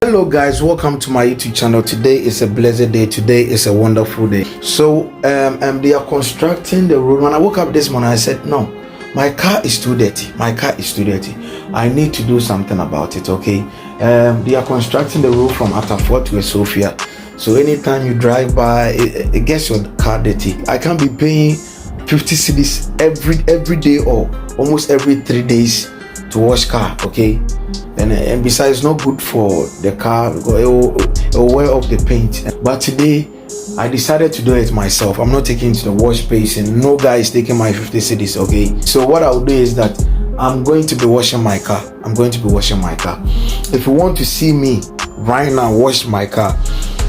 Hello guys, welcome to my YouTube channel. Today is a blessed day. Today is a wonderful day. So they are constructing the road. When I woke up this morning, I said no, my car is too dirty. I need to do something about it. Okay, they are constructing the road from Atafort to Sophia. So anytime you drive by, it gets your car dirty. I can't be paying 50 cedis every day or almost every 3 days to wash car. Okay, and besides, it's not good for the car because it will wear off the paint. But today I decided to do it myself. I'm not taking it to the wash basin. No guy is taking my 50 cedis. Okay, so what I'll do is that I'm going to be washing my car. If you want to see me right now wash my car,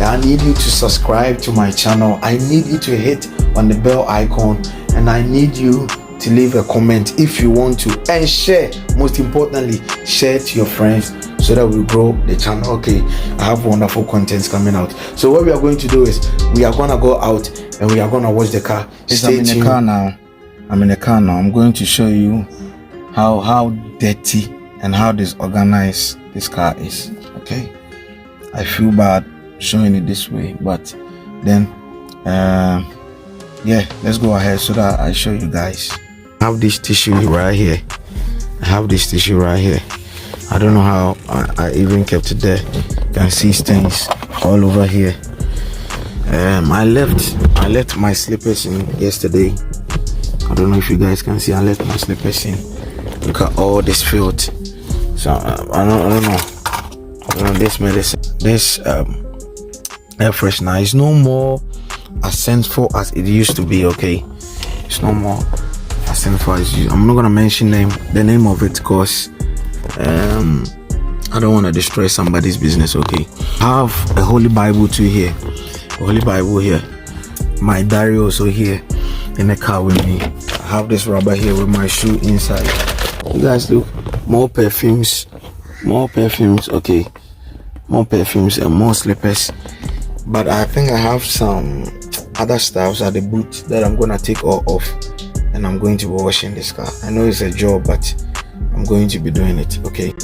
I need you to subscribe to my channel. I need you to hit on the bell icon, and I need you to leave a comment if you want to, and share. Most importantly, share to your friends so that we grow the channel. Okay, I have wonderful contents coming out. So what we are going to do is we are gonna go out and we are gonna wash the car. I'm in the car now. I'm going to show you how dirty and how disorganized this car is. Okay, I feel bad showing it this way, but then yeah, let's go ahead so that I show you guys. I have this tissue right here. I don't know how I even kept it there. You can see stains all over here. I left my slippers in yesterday. I don't know if you guys can see. I left my slippers in. Look at all this filth. So I don't know. This medicine, this air freshener is no more as sensible as it used to be. Okay, it's no more as sensible as you. I'm not gonna mention the name of it because I don't want to destroy somebody's business. Okay, I have a holy Bible too here. My diary also here in the car with me. I have this rubber here with my shoe inside. You guys look, more perfumes. Okay, more perfumes and more slippers. But I think I have some other stuffs at the boot that I'm gonna take all off, and I'm going to be washing this car. I know it's a job, but I'm going to be doing it. Okay,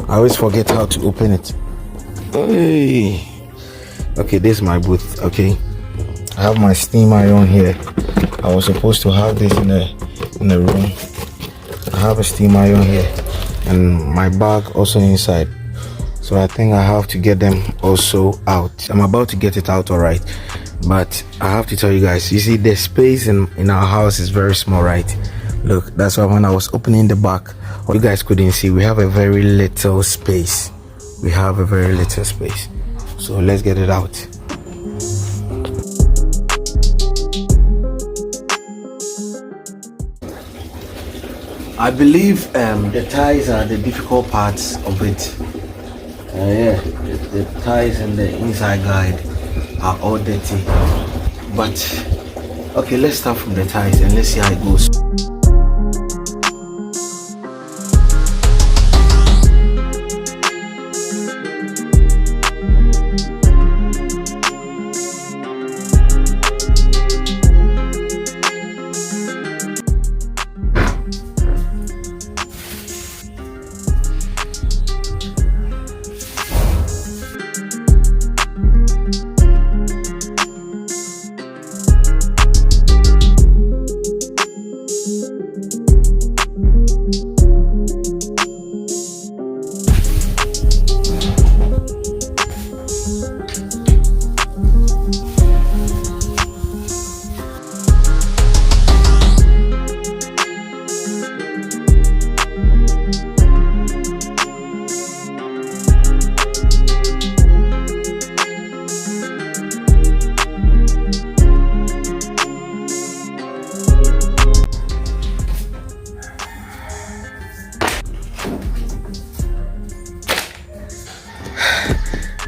I always forget how to open it. Hey. Okay, this is my booth. Okay, I have my steam iron here. I was supposed to have this in the room. I have a steam iron here and my bag also inside. So I think I have to get them also out. I'm about to get it out, alright. But I have to tell you guys, you see the space in our house is very small, right? Look, that's why when I was opening the back, you guys couldn't see, we have a very little space. So let's get it out. I believe the ties are the difficult parts of it. Yeah, the ties and the inside guide are all dirty. But okay, let's start from the ties and let's see how it goes.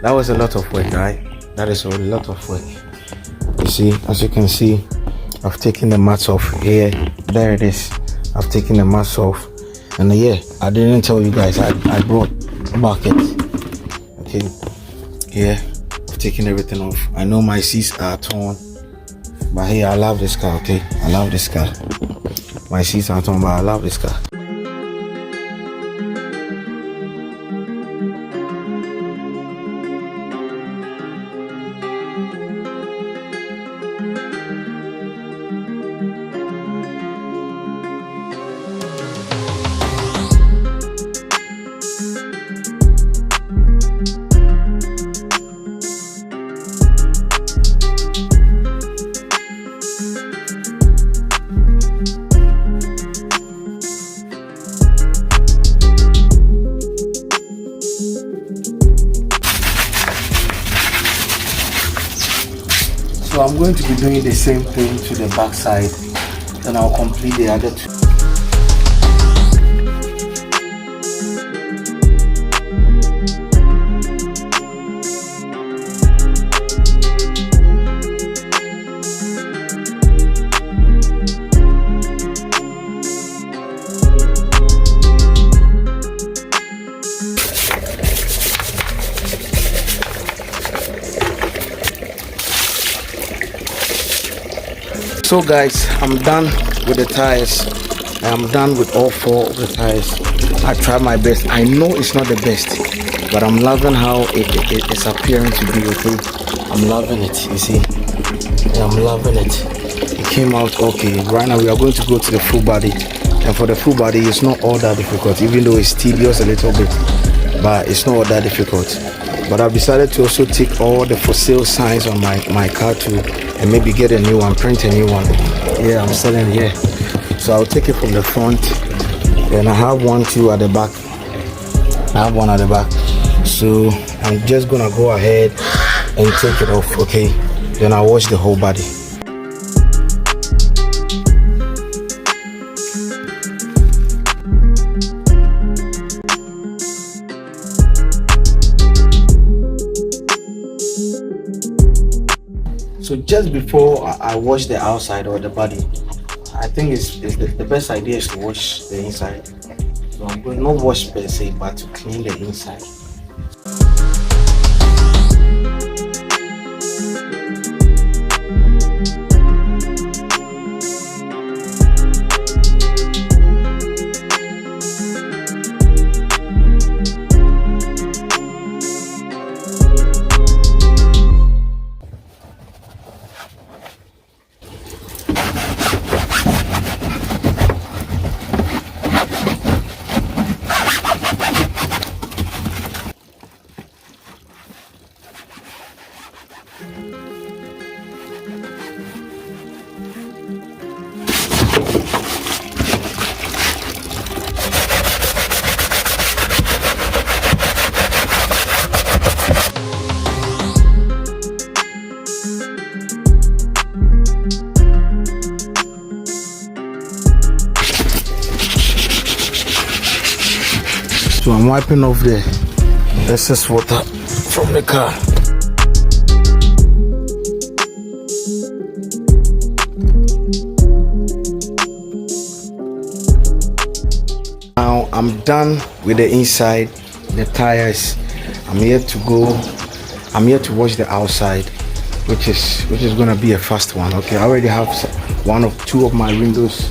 That was a lot of work, right? That is a lot of work. You see, as you can see, I've taken the mats off here. There it is. I've taken the mask off, and yeah, I didn't tell you guys I brought a bucket. Okay, yeah, I've taken everything off. I know my seats are torn, but hey, I love this car. Okay, I love this car. My seats are torn, but I love this car. So I'm going to be doing the same thing to the back side, then I'll complete the other two. So guys, I'm done with the tires. I'm done with all 4 of the tires. I tried my best. I know it's not the best, but I'm loving how it's appearing to be. Okay, I'm loving it. You see, I'm loving it. It came out okay. Right now we are going to go to the full body, and for the full body it's not all that difficult, even though it's tedious a little bit, but it's not all that difficult. But I've decided to also take all the for sale signs on my car too, and maybe get a new one, print a new one. Yeah, I'm selling here. So I'll take it from the front, and I have one too at the back. I have one at the back. So I'm just gonna go ahead and take it off, okay? Then I'll wash the whole body. So just before I wash the outside or the body, I think the best idea is to wash the inside. So I'm going not wash per se, but to clean the inside. So I'm wiping off the excess water from the car. Now I'm done with the inside, the tires. I'm here to wash the outside, which is gonna be a fast one. Okay, I already have 2 of my windows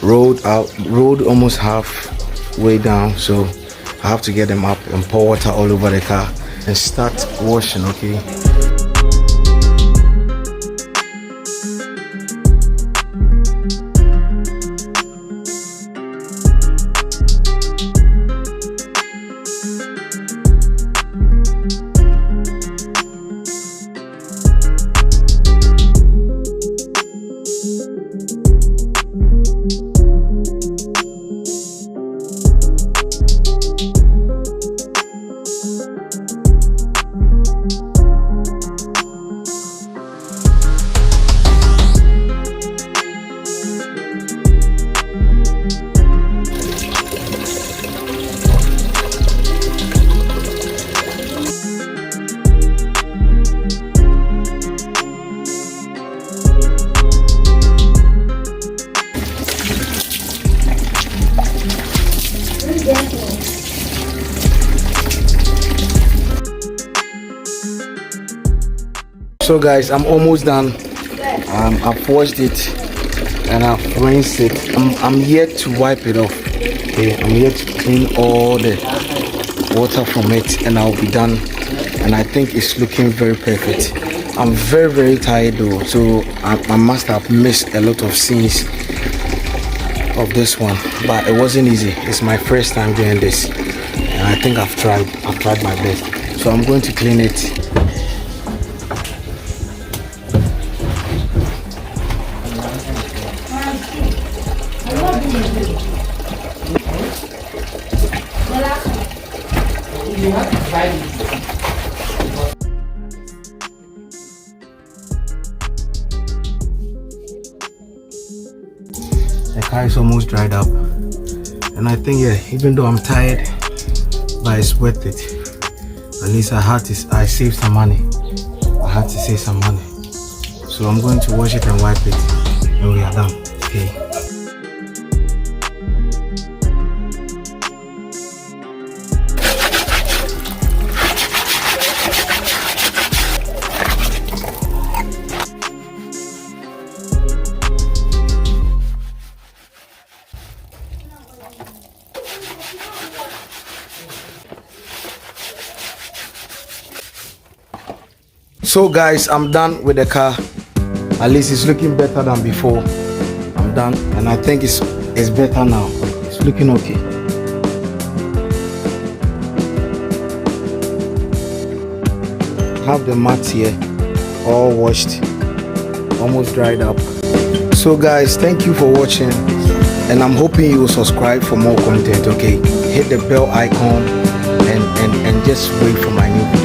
rolled almost halfway down, so I have to get them up and pour water all over the car and start washing. Okay. So guys, I'm almost done. I've washed it and I've rinsed it. I'm yet to wipe it off. Okay, I'm yet to clean all the water from it, and I'll be done. And I think it's looking very perfect. I'm very tired though, so I must have missed a lot of scenes of this one, but it wasn't easy. It's my first time doing this, and I think I've tried my best. So I'm going to clean it. The car is almost dried up, and I think, yeah, even though I'm tired, but it's worth it. At least I saved some money. I had to save some money. So I'm going to wash it and wipe it, and we are done. Okay. So guys, I'm done with the car. At least it's looking better than before. I'm done, and I think it's better now. It's looking okay. I have the mats here all washed, almost dried up. So guys, thank you for watching, and I'm hoping you will subscribe for more content. Okay, hit the bell icon and just wait for my new video.